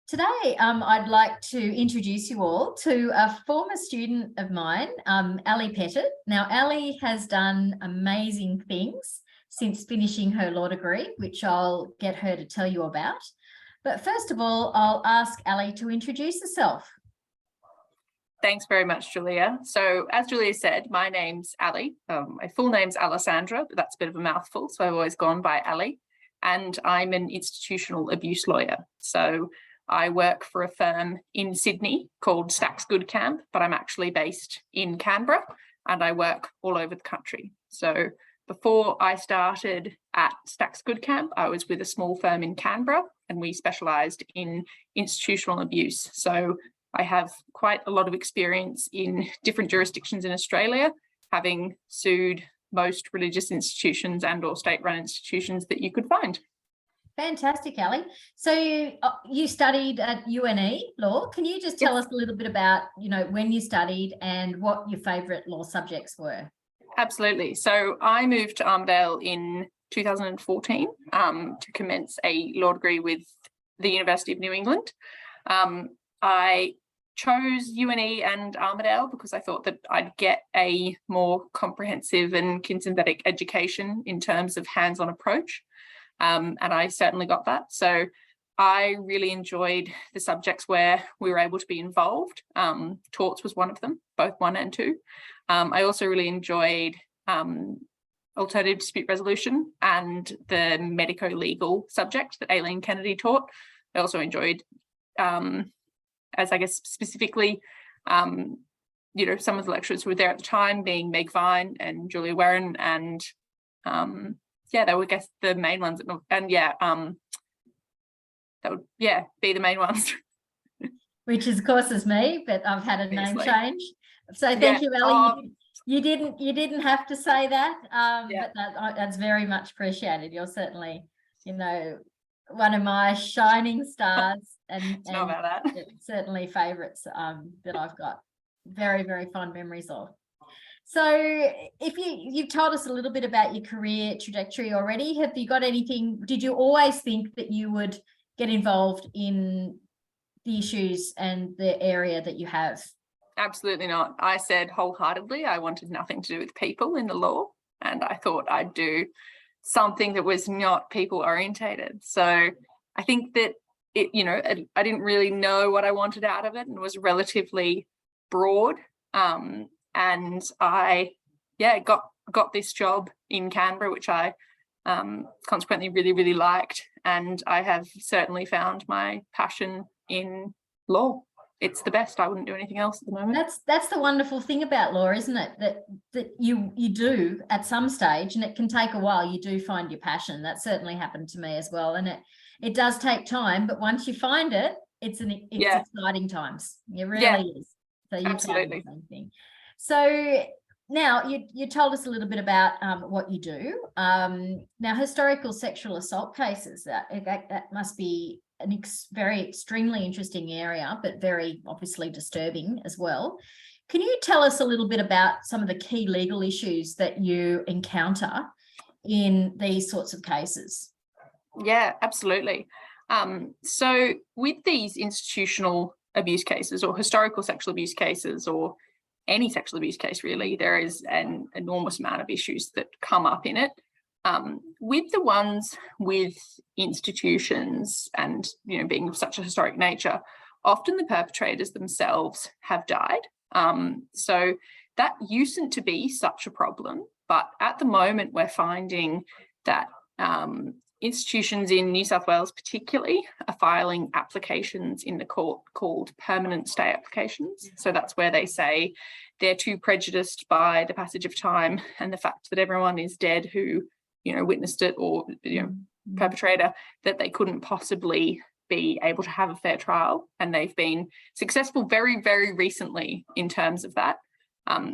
Today, I'd like to introduce you all to a former student of mine, Ali Pettit. Now, Ali has done amazing things since finishing her law degree, which I'll get her to tell you about. But first of all, I'll ask Ali to introduce herself. Thanks very much, Julia. So as Julia said, my name's Ali. My full name's Alessandra, but that's a bit of a mouthful, so I've always gone by Ali. And I'm an institutional abuse lawyer. So I work for a firm in Sydney called Stacks Good Camp, but I'm actually based in Canberra and I work all over the country. So before I started at Stacks Good Camp, I was with a small firm in Canberra and we specialised in institutional abuse. So I have quite a lot of experience in different jurisdictions in Australia, having sued most religious institutions and or state-run institutions that you could find. Fantastic, Ali. So you studied at UNE Law. Can you just tell us a little bit about, when you studied and what your favourite law subjects were? Absolutely. So I moved to Armidale in 2014 to commence a law degree with the University of New England. I chose UNE and Armidale because I thought that I'd get a more comprehensive and synthetic education in terms of hands-on approach. And I certainly got that. So I really enjoyed the subjects where we were able to be involved. Torts was one of them, both 1 and 2. I also really enjoyed alternative dispute resolution and the medico-legal subject that Aileen Kennedy taught. I also enjoyed, as I guess specifically, some of the lecturers who were there at the time being Meg Vine and Julia Warren and they were, I guess, the main ones. And that would, be the main ones. Which is, of course, is me, but I've had a name change. So thank you, Ali. You didn't have to say that, but that's very much appreciated. You're certainly, one of my shining stars and certainly favourites that I've got very, very fond memories of. So if you've told us a little bit about your career trajectory already, have you got anything, did you always think that you would get involved in the issues and the area that you have? Absolutely not. I said wholeheartedly I wanted nothing to do with people in the law, and I thought I'd do something that was not people orientated. So I think that I didn't really know what I wanted out of it, and it was relatively broad. And I, got this job in Canberra, which I consequently really, really liked. And I have certainly found my passion in law. It's the best. I wouldn't do anything else at the moment. That's the wonderful thing about law, isn't it? That you do at some stage, and it can take a while, you do find your passion. That certainly happened to me as well. And it does take time, but once you find it, it's exciting times. It really is. So you found the same thing. So now you told us a little bit about what you do. Now, historical sexual assault cases, that must be a very extremely interesting area, but very obviously disturbing as well. Can you tell us a little bit about some of the key legal issues that you encounter in these sorts of cases? Yeah, absolutely. So with these institutional abuse cases or historical sexual abuse cases or any sexual abuse case, really, there is an enormous amount of issues that come up in it. With the ones with institutions and, being of such a historic nature, often the perpetrators themselves have died. So that usedn't to be such a problem, but at the moment we're finding that institutions in New South Wales particularly are filing applications in the court called permanent stay applications. So that's where they say they're too prejudiced by the passage of time and the fact that everyone is dead who, witnessed it or, perpetrator, that they couldn't possibly be able to have a fair trial. And they've been successful very, very recently in terms of that.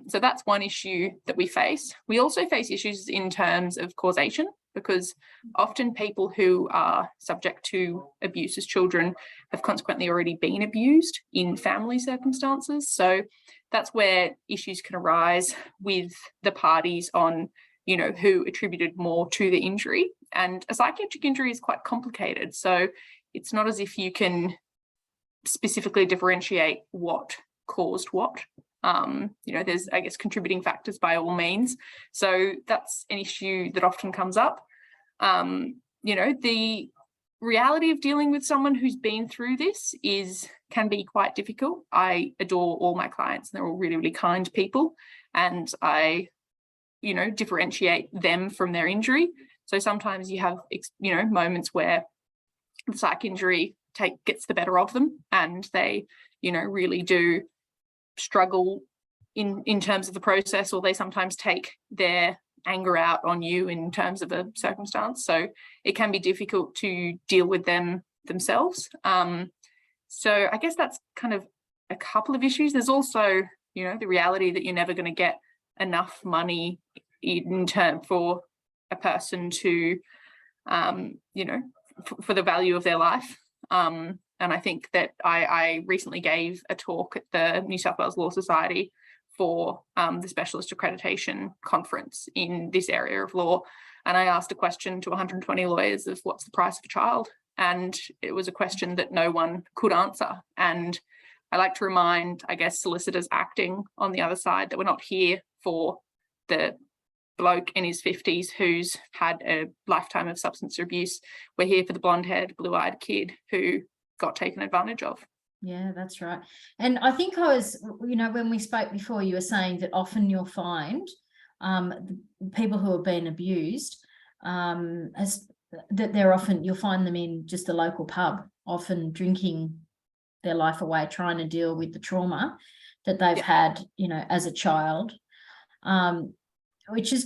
So that's one issue that we face. We also face issues in terms of causation, because often people who are subject to abuse as children have consequently already been abused in family circumstances. So that's where issues can arise with the parties on, who attributed more to the injury. And a psychiatric injury is quite complicated. So it's not as if you can specifically differentiate what caused what. There's, I guess, contributing factors by all means. So that's an issue that often comes up. The reality of dealing with someone who's been through this can be quite difficult. I adore all my clients, and they're all really, really kind people, and I, differentiate them from their injury. So sometimes you have, moments where the psych injury gets the better of them, and they, really do struggle in terms of the process, or they sometimes take their anger out on you in terms of a circumstance. So it can be difficult to deal with them themselves. So I guess that's kind of a couple of issues. There's also, the reality that you're never going to get enough money in turn for a person to, for the value of their life. And I think that I recently gave a talk at the New South Wales Law Society for the Specialist Accreditation Conference in this area of law. And I asked a question to 120 lawyers of what's the price of a child? And it was a question that no one could answer. And I like to remind, I guess, solicitors acting on the other side that we're not here for the bloke in his 50s who's had a lifetime of substance abuse. We're here for the blonde-haired, blue-eyed kid who got taken advantage of. Yeah, that's right. And I think when we spoke before, you were saying that often you'll find people who have been abused, you'll find them in just a local pub, often drinking their life away, trying to deal with the trauma that they've had, as a child, which is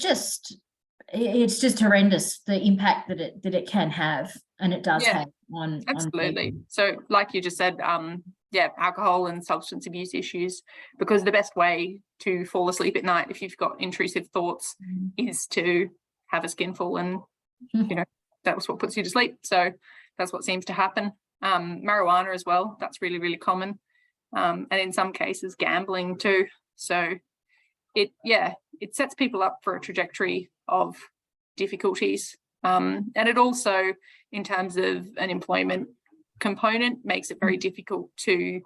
it's just horrendous, the impact that it can have, and it does have on absolutely. people. So like you just said, alcohol and substance abuse issues, because the best way to fall asleep at night if you've got intrusive thoughts is to have a skinful, and that's what puts you to sleep. So that's what seems to happen. Marijuana as well, that's really, really common, and in some cases gambling too. So it sets people up for a trajectory of difficulties, and it also, in terms of an employment component, makes it very difficult to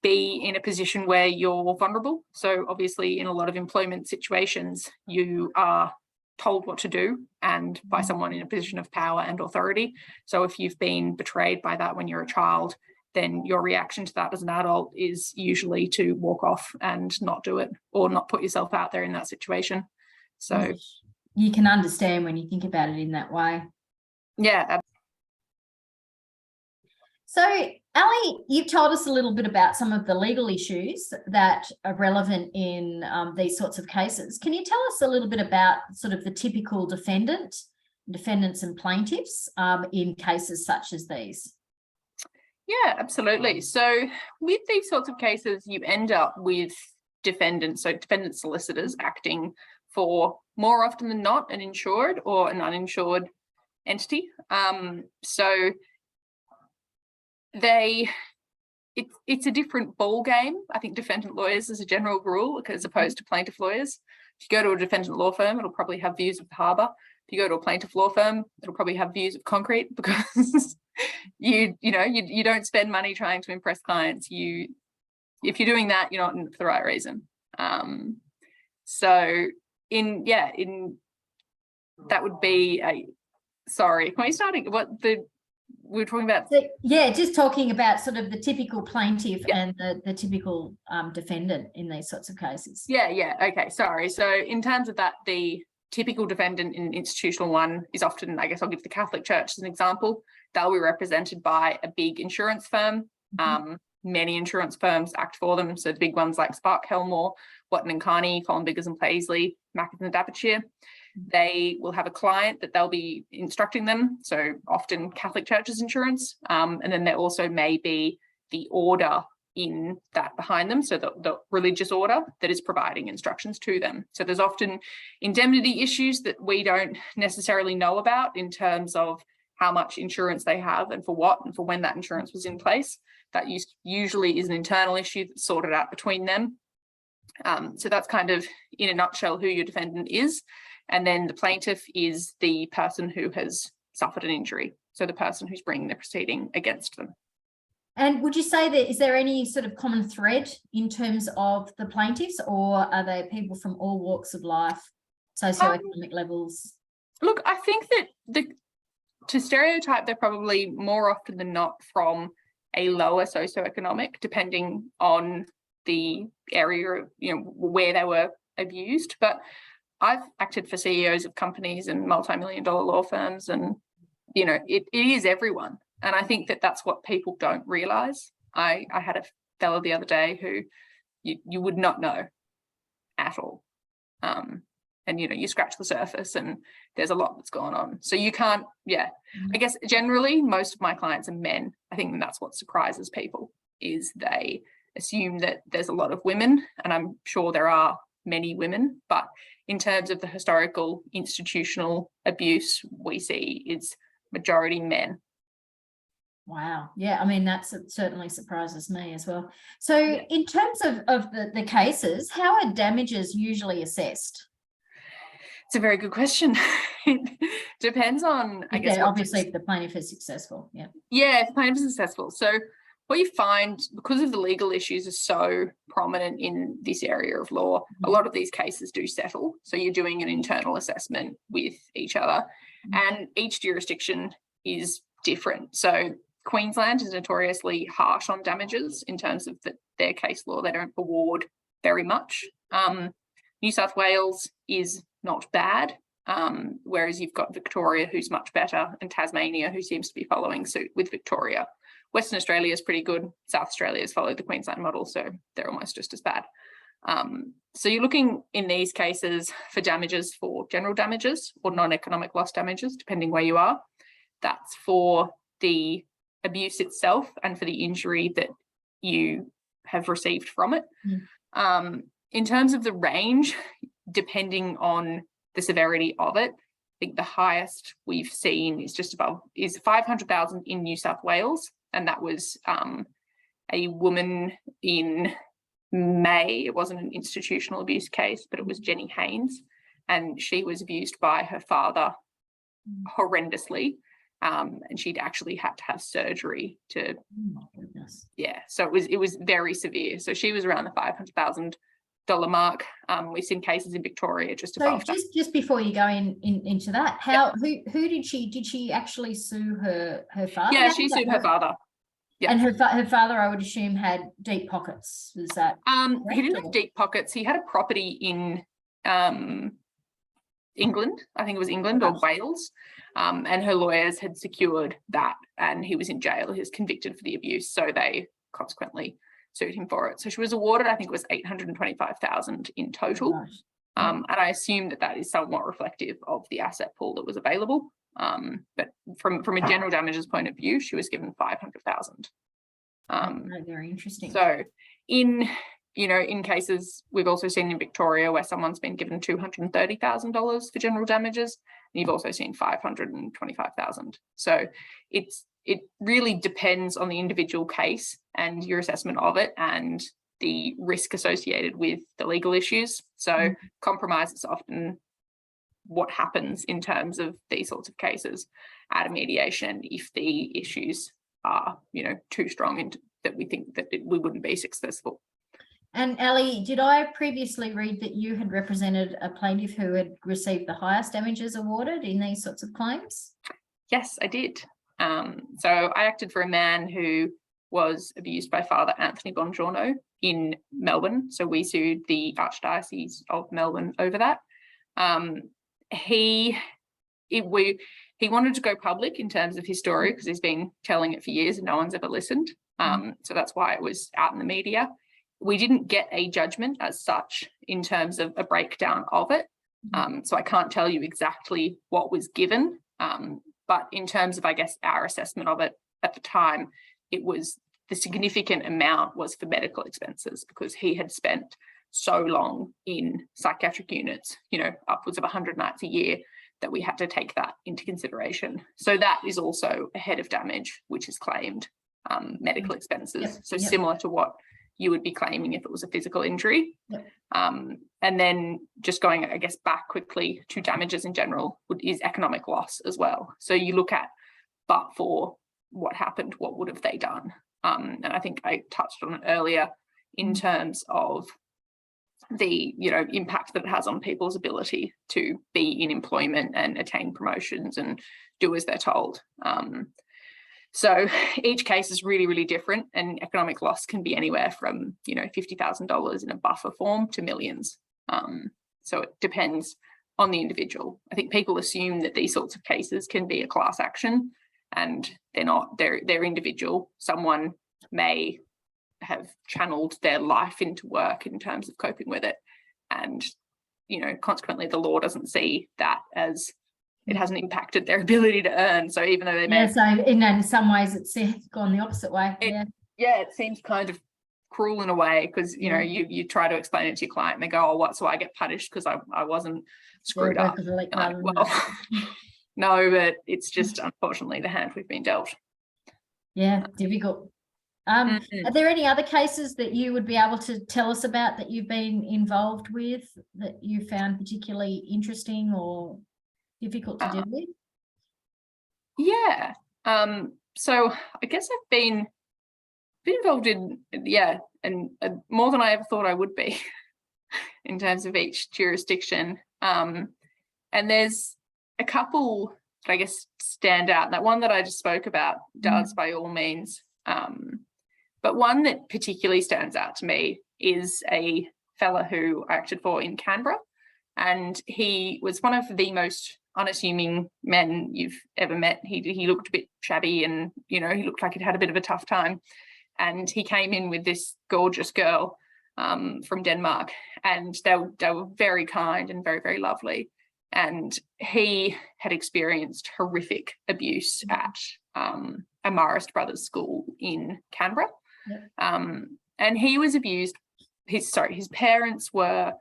be in a position where you're vulnerable. So obviously in a lot of employment situations you are told what to do, and by someone in a position of power and authority. So if you've been betrayed by that when you're a child, then your reaction to that as an adult is usually to walk off and not do it, or not put yourself out there in that situation. So you can understand when you think about it in that way. Yeah. So, Ali, you've told us a little bit about some of the legal issues that are relevant in these sorts of cases. Can you tell us a little bit about sort of the typical defendants and plaintiffs in cases such as these? Yeah, absolutely. So with these sorts of cases, you end up with defendant solicitors acting for, more often than not, an insured or an uninsured entity. So it's a different ball game. I think defendant lawyers as a general rule, as opposed to plaintiff lawyers. If you go to a defendant law firm, it'll probably have views of the harbour. If you go to a plaintiff law firm, it'll probably have views of concrete, because you don't spend money trying to impress clients. If you're doing that, you're not in it for the right reason. So that would be sorry, can we starting we're talking about? So, just talking about sort of the typical plaintiff and the typical defendant in these sorts of cases. Okay, sorry. So in terms of that, the typical defendant in institutional one is often, I guess I'll give the Catholic Church as an example. They'll be represented by a big insurance firm. Many insurance firms act for them. So the big ones like Spark Helmore, Watton and Carney, Colin Biggers and Paisley, Mackett and Daventshire. They will have a client that they'll be instructing them. So often Catholic Church's insurance. And then there also may be the order in that behind them. So the religious order that is providing instructions to them. So there's often indemnity issues that we don't necessarily know about in terms of how much insurance they have and for what, and for when that insurance was in place. That usually is an internal issue that's sorted out between them. So that's kind of, in a nutshell, who your defendant is. And then the plaintiff is the person who has suffered an injury. So the person who's bringing the proceeding against them. And would you say that is there any sort of common thread in terms of the plaintiffs, or are they people from all walks of life, socioeconomic levels? Look, I think that to stereotype, they're probably more often than not from a lower socioeconomic, depending on the area, where they were abused. But I've acted for CEOs of companies and multi-million-dollar law firms, and it is everyone. And I think that that's what people don't realize. I had a fellow the other day who you would not know at all. And you scratch the surface and there's a lot that's going on. So you can't, I guess generally most of my clients are men. I think that's what surprises people, is they assume that there's a lot of women, and I'm sure there are many women, but in terms of the historical institutional abuse we see, it's majority men. Wow. Yeah, I mean, that certainly surprises me as well. So in terms of the cases, how are damages usually assessed? It's a very good question. It depends on, I guess, obviously if the plaintiff is successful. Yeah, if the plaintiff is successful. So what you find, because of the legal issues are so prominent in this area of law, a lot of these cases do settle. So you're doing an internal assessment with each other, and each jurisdiction is different. So Queensland is notoriously harsh on damages in terms of their case law. They don't award very much. New South Wales is not bad, whereas you've got Victoria, who's much better, and Tasmania, who seems to be following suit with Victoria. Western Australia is pretty good. South Australia has followed the Queensland model, so they're almost just as bad. So you're looking in these cases for damages for general damages or non-economic loss damages, depending where you are. That's for the abuse itself and for the injury that you have received from it. In terms of the range, depending on the severity of it, I think the highest we've seen is 500,000 in New South Wales, and that was a woman in May. It wasn't an institutional abuse case, but it was Jenny Haynes, and she was abused by her father horrendously. And she'd actually had to have surgery to, so it was very severe. So she was around the $500,000 mark. We've seen cases in Victoria just above that. Just before you go into that, who did she actually sue her father? Yeah, she sued her father. Yeah. And her father, I would assume, had deep pockets. Was that he didn't have deep pockets. He had a property in England. I think it was England or Wales. And her lawyers had secured that, and he was in jail. He was convicted for the abuse, so they consequently sued him for it. So she was awarded, I think it was $825,000 in total. And I assume that is somewhat reflective of the asset pool that was available. But from a general damages point of view, she was given $500,000. Very interesting. So in cases we've also seen in Victoria where someone's been given $230,000 for general damages, and you've also seen $525,000. So it really depends on the individual case and your assessment of it and the risk associated with the legal issues. So compromise is often what happens in terms of these sorts of cases at a mediation if the issues are, too strong and that we think that we wouldn't be successful. And Ali, did I previously read that you had represented a plaintiff who had received the highest damages awarded in these sorts of claims? Yes, I did. So I acted for a man who was abused by Father Anthony Bongiorno in Melbourne. So we sued the Archdiocese of Melbourne over that. He wanted to go public in terms of his story because he's been telling it for years and no one's ever listened. So that's why it was out in the media. We didn't get a judgment as such in terms of a breakdown of it. So I can't tell you exactly what was given. But in terms of, I guess, our assessment of it at the time, it was the significant amount was for medical expenses because he had spent so long in psychiatric units, upwards of 100 nights a year, that we had to take that into consideration. So that is also a head of damage, which is claimed medical expenses. Similar to what you would be claiming if it was a physical injury. And then just going, I guess, back quickly to damages in general is economic loss as well. So you look at, but for what happened, what would have they done? And I think I touched on it earlier in terms of the, you know, impact that it has on people's ability to be in employment and attain promotions and do as they're told. So each case is really, really different, and economic loss can be anywhere from, you know, $50,000 in a buffer form to millions. So it depends on the individual. I think people assume that these sorts of cases can be a class action, and they're not. They're individual. Someone may have channeled their life into work in terms of coping with it, and, you know, consequently the law doesn't see that as, it hasn't impacted their ability to earn. So even though they may, so in some ways it's gone the opposite way. It seems kind of cruel in a way, because, you know, you try to explain it to your client and they go, oh, what, so I get punished because I wasn't screwed up. Like, well, no, but it's just unfortunately the hand we've been dealt. Yeah, difficult. Are there any other cases that you would be able to tell us about that you've been involved with that you found particularly interesting or difficult to deal with? Yeah. So I guess I've been involved in, and more than I ever thought I would be in terms of each jurisdiction. And there's a couple that I guess stand out. That one that I just spoke about does, by all means. But one that particularly stands out to me is a fella who I acted for in Canberra, and he was one of the most unassuming men you've ever met. He looked a bit shabby, and, you know, he looked like he'd had a bit of a tough time. And he came in with this gorgeous girl from Denmark, and they were very kind and very, very lovely. And he had experienced horrific abuse at a Marist Brothers school in Canberra. And he was abused. His parents were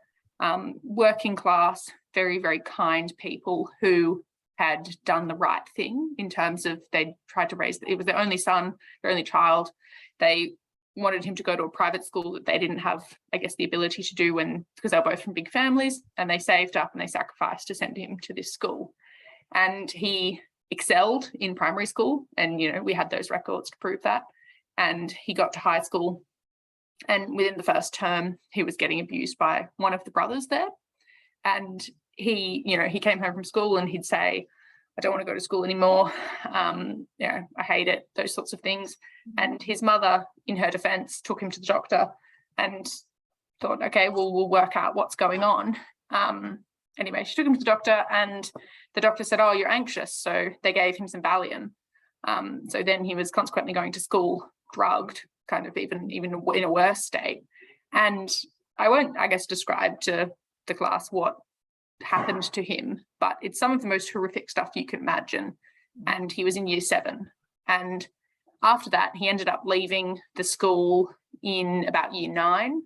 working class, very, very kind people who had done the right thing in terms of they tried to raise, it was their only son, their only child. They wanted him to go to a private school that they didn't have, I guess, the ability to do because they were both from big families, and they saved up and they sacrificed to send him to this school. And he excelled in primary school, and, you know, we had those records to prove that. And he got to high school, and within the first term, he was getting abused by one of the brothers there. And he came home from school and he'd say, I don't want to go to school anymore. You know, I hate it, those sorts of things. And his mother, in her defense, took him to the doctor and thought, okay, well, we'll work out what's going on. Anyway, she took him to the doctor, and the doctor said, oh, you're anxious. So they gave him some Valium. So then he was consequently going to school drugged, kind of even in a worse state. And I won't, I guess, describe to the class what happened to him, but it's some of the most horrific stuff you can imagine. And he was in year 7. And after that, he ended up leaving the school in about year 9.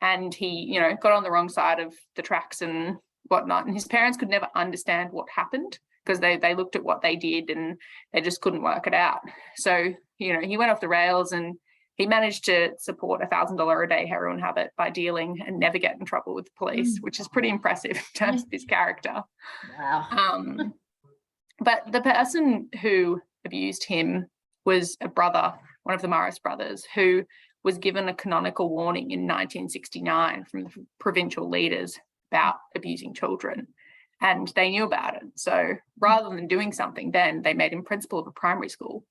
And he, you know, got on the wrong side of the tracks and whatnot. And his parents could never understand what happened, because they looked at what they did and they just couldn't work it out. So, you know, he went off the rails, and he managed to support a $1,000 a day heroin habit by dealing and never get in trouble with the police, which is pretty impressive in terms of his character. Wow. But the person who abused him was a brother, one of the Marist brothers, who was given a canonical warning in 1969 from the provincial leaders about abusing children. And they knew about it. So rather than doing something then, they made him principal of a primary school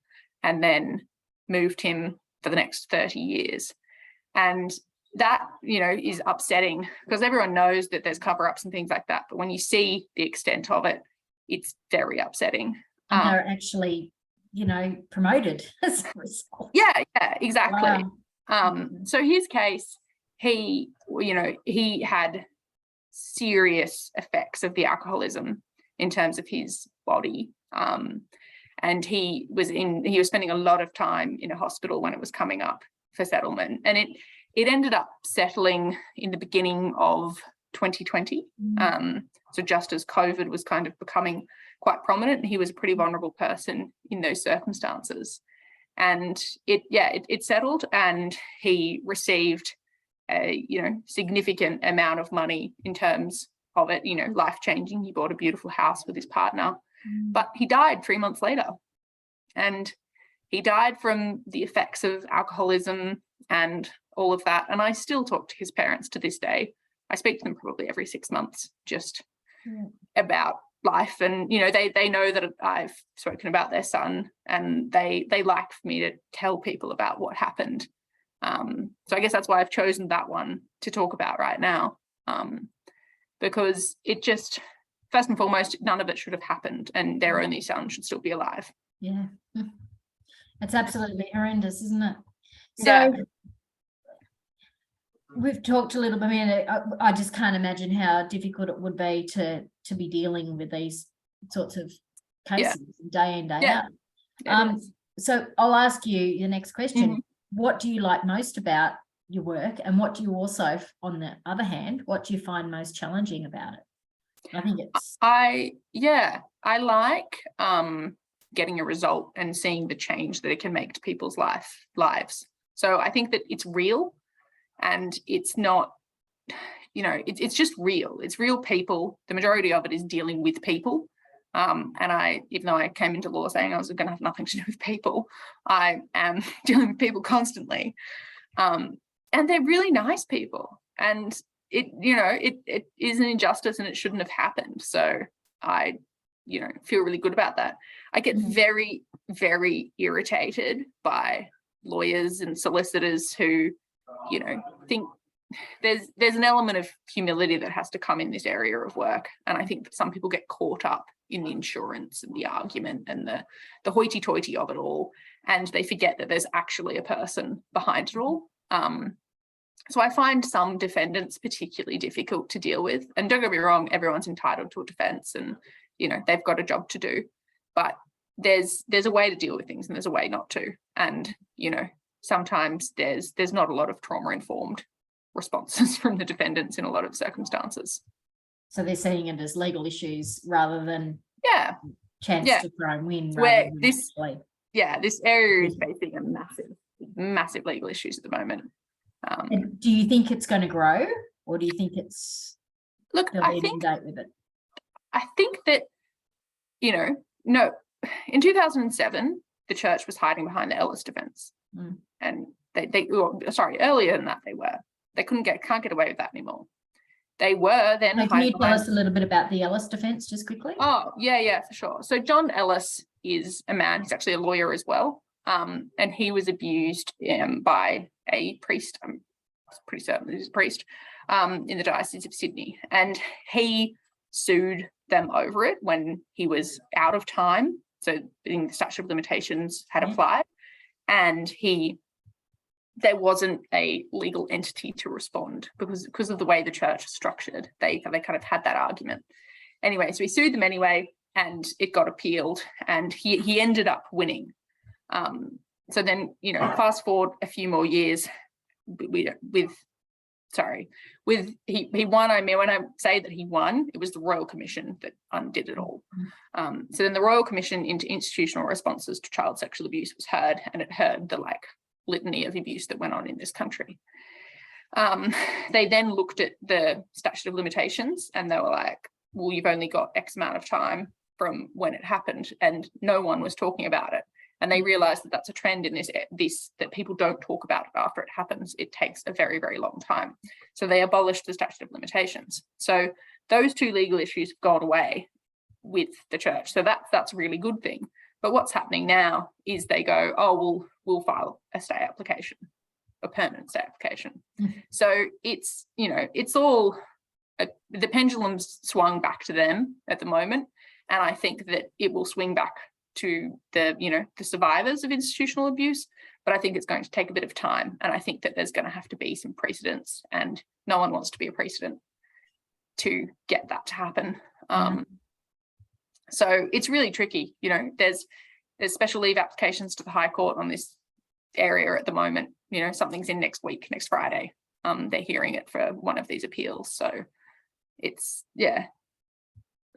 and then moved him for the next 30 years. And that, you know, is upsetting, because everyone knows that there's cover-ups and things like that. But when you see the extent of it, it's very upsetting. And they're actually, you know, promoted as a result. Yeah, exactly. Wow. So his case, he had serious effects of the alcoholism in terms of his body. And he was spending a lot of time in a hospital when it was coming up for settlement. And it ended up settling in the beginning of 2020. So just as COVID was kind of becoming quite prominent, he was a pretty vulnerable person in those circumstances. And it settled, and he received a, you know, significant amount of money in terms of it, you know, life-changing. He bought a beautiful house with his partner, but he died 3 months later. And he died from the effects of alcoholism and all of that. And I still talk to his parents to this day. I speak to them probably every 6 months, just about life. And, you know, they know that I've spoken about their son, and they like for me to tell people about what happened. So I guess that's why I've chosen that one to talk about right now, because it just, first and foremost, none of it should have happened, and their only son should still be alive. Yeah, it's absolutely horrendous, isn't it? So Yeah. we've talked a little bit. I mean, I just can't imagine how difficult it would be to be dealing with these sorts of cases day in, day out. So I'll ask you the next question. What do you like most about your work, and what do you also, on the other hand, what do you find most challenging about it? I think it's I like getting a result and seeing the change that it can make to people's lives. So I think that it's real, and it's not, you know, it's just real. It's real people. The majority of it is dealing with people. And even though I came into law saying I was going to have nothing to do with people, I am dealing with people constantly. And they're really nice people. And it is an injustice, and it shouldn't have happened. So I, feel really good about that. I get very, very irritated by lawyers and solicitors who, think there's an element of humility that has to come in this area of work. And I think that some people get caught up in the insurance and the argument and the hoity-toity of it all, and they forget that there's actually a person behind it all. So I find some defendants particularly difficult to deal with. And don't get me wrong, everyone's entitled to a defense, and they've got a job to do. But there's a way to deal with things, and there's a way not to. And sometimes there's not a lot of trauma-informed responses from the defendants in a lot of circumstances. So they're seeing it as legal issues rather than chance to try and win. Where this area is facing a massive legal issues at the moment. Do you think it's going to grow, or do you think it's I think that no, in 2007 the church was hiding behind the Ellis defense, and earlier than that they can't get away with that anymore. They were then. Can you tell us a little bit about the Ellis defense just quickly? Oh yeah, for sure. So John Ellis is a man. He's actually a lawyer as well, and he was abused by a priest. I'm pretty certain he's a priest in the Diocese of Sydney, and he sued them over it when he was out of time. So the statute of limitations had applied, and there wasn't a legal entity to respond because of the way the church is structured. They kind of had that argument. Anyway, so he sued them anyway, and it got appealed, and he ended up winning. So then, fast forward a few more years he won. I mean, when I say that he won, it was the Royal Commission that undid it all. So then the Royal Commission into institutional responses to child sexual abuse was heard, and it heard the litany of abuse that went on in this country. They then looked at the statute of limitations, and they were like, well, you've only got X amount of time from when it happened, and no one was talking about it. And they realized that that's a trend in this that people don't talk about it after it happens. It takes a very, very long time. So they abolished the statute of limitations. So those two legal issues have gone away with the church. So that's a really good thing. But what's happening now is they go, oh, we'll file a stay application, a permanent stay application. So it's, it's all, the pendulum's swung back to them at the moment. And I think that it will swing back to the survivors of institutional abuse, but I think it's going to take a bit of time, and I think that there's going to have to be some precedents, and no one wants to be a precedent to get that to happen. So it's really tricky. There's special leave applications to the High Court on this area at the moment. Something's in next week, next Friday. They're hearing it for one of these appeals, so it's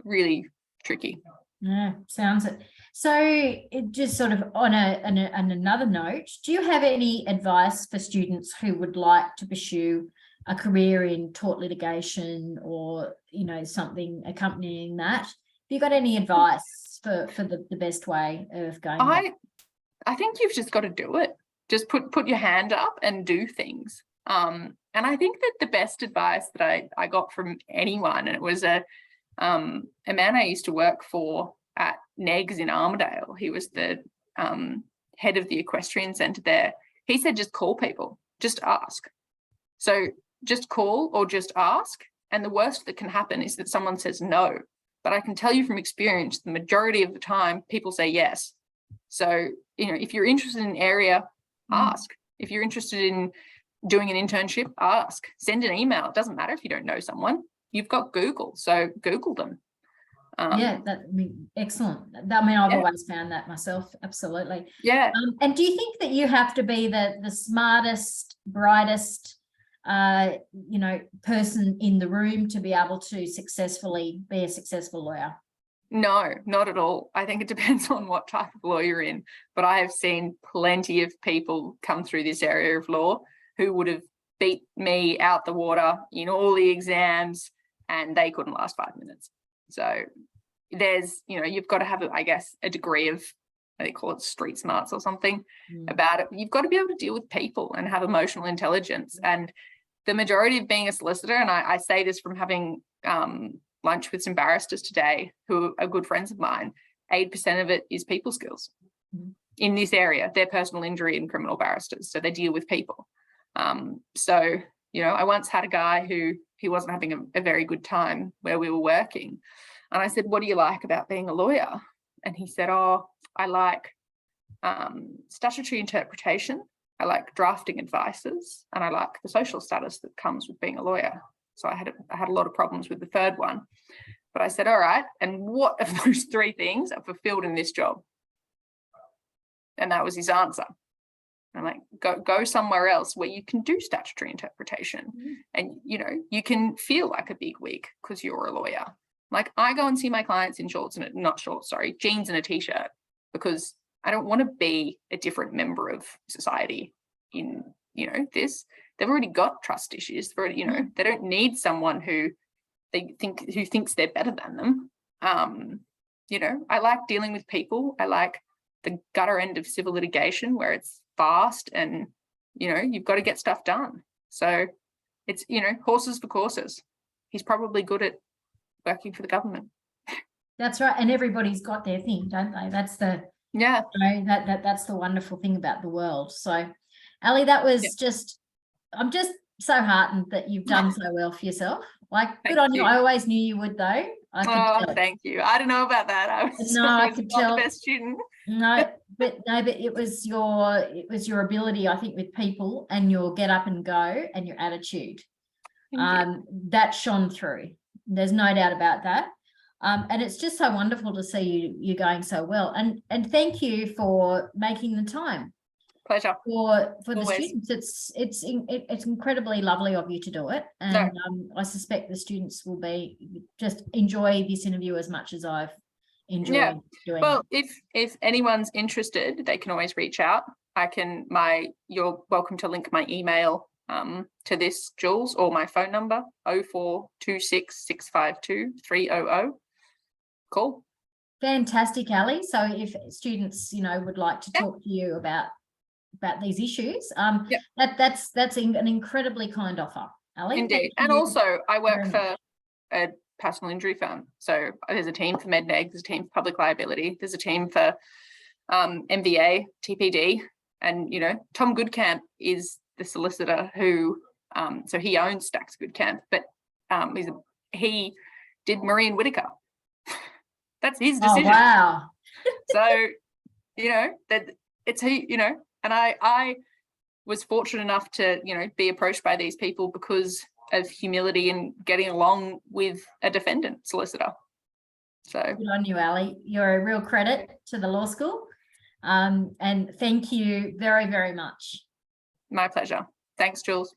really tricky. Yeah, sounds it. So it just sort of on another note, do you have any advice for students who would like to pursue a career in tort litigation, or something accompanying that? Have you got any advice for the best way of going? I think you've just got to do it. Just put your hand up and do things. And I think that the best advice that I got from anyone, and it was a man I used to work for at Negs in Armidale. He was the head of the equestrian centre there. He said, just call people, just ask. So just call or just ask. And the worst that can happen is that someone says no. But I can tell you from experience, the majority of the time, people say yes. So, if you're interested in an area, ask. If you're interested in doing an internship, ask. Send an email. It doesn't matter if you don't know someone. You've got Google, so Google them. Excellent. I've always found that myself. Absolutely. Yeah. And do you think that you have to be the smartest, brightest, person in the room to be able to successfully be a successful lawyer? No, not at all. I think it depends on what type of law you're in. But I have seen plenty of people come through this area of law who would have beat me out the water in all the exams, and they couldn't last 5 minutes. So there's, you've got to have, I guess, a degree of, they call it street smarts or something about it. You've got to be able to deal with people and have emotional intelligence. And the majority of being a solicitor, and I say this from having lunch with some barristers today who are good friends of mine, 8% of it is people skills in this area. They're personal injury and criminal barristers, so they deal with people. I once had a guy who he wasn't having a very good time where we were working, and I said, what do you like about being a lawyer? And he said, I like statutory interpretation, I like drafting advices, and I like the social status that comes with being a lawyer. So I had a lot of problems with the third one. But I said, all right, and what of those three things are fulfilled in this job? And that was his answer. I'm like, go somewhere else where you can do statutory interpretation and, you can feel like a big wig because you're a lawyer. Like, I go and see my clients in jeans and a t-shirt, because I don't want to be a different member of society in, this. They've already got trust issues. They've already, they don't need someone who thinks they're better than them. I like dealing with people. I like the gutter end of civil litigation where it's fast and, you've got to get stuff done. So it's, horses for courses. He's probably good at working for the government. That's right. And everybody's got their thing, don't they? That's the, that's the wonderful thing about the world. So, Ali, that was I'm just so heartened that you've done so well for yourself. Like, good on you. I always knew you would, though. I could tell. Thank you. I don't know about that. I was not the best student. But it was your ability, I think, with people and your get up and go and your attitude. That shone through. There's no doubt about that. And it's just so wonderful to see you going so well. And thank you for making the time. Pleasure. For the students. It's incredibly lovely of you to do it. And I suspect the students will just enjoy this interview as much as I've enjoyed doing it. Well, it. if anyone's interested, they can always reach out. You're welcome to link my email to this, Jules, or my phone number, 0426 652 300. Cool. Fantastic, Ali. So if students, would like to talk to you about these issues, that's an incredibly kind offer, Ali. Indeed. And also I work for a personal injury firm. So there's a team for MedNeg, there's a team for public liability, there's a team for MVA, TPD, and Tom Goodcamp is the solicitor who so he owns Stacks Goodcamp, but he did Marie and Whitaker. That's his decision. Oh, wow. So that it's and I was fortunate enough to be approached by these people because of humility and getting along with a defendant solicitor. So good on you, Ali. You're a real credit to the law school. And thank you very, very much. My pleasure. Thanks, Jules.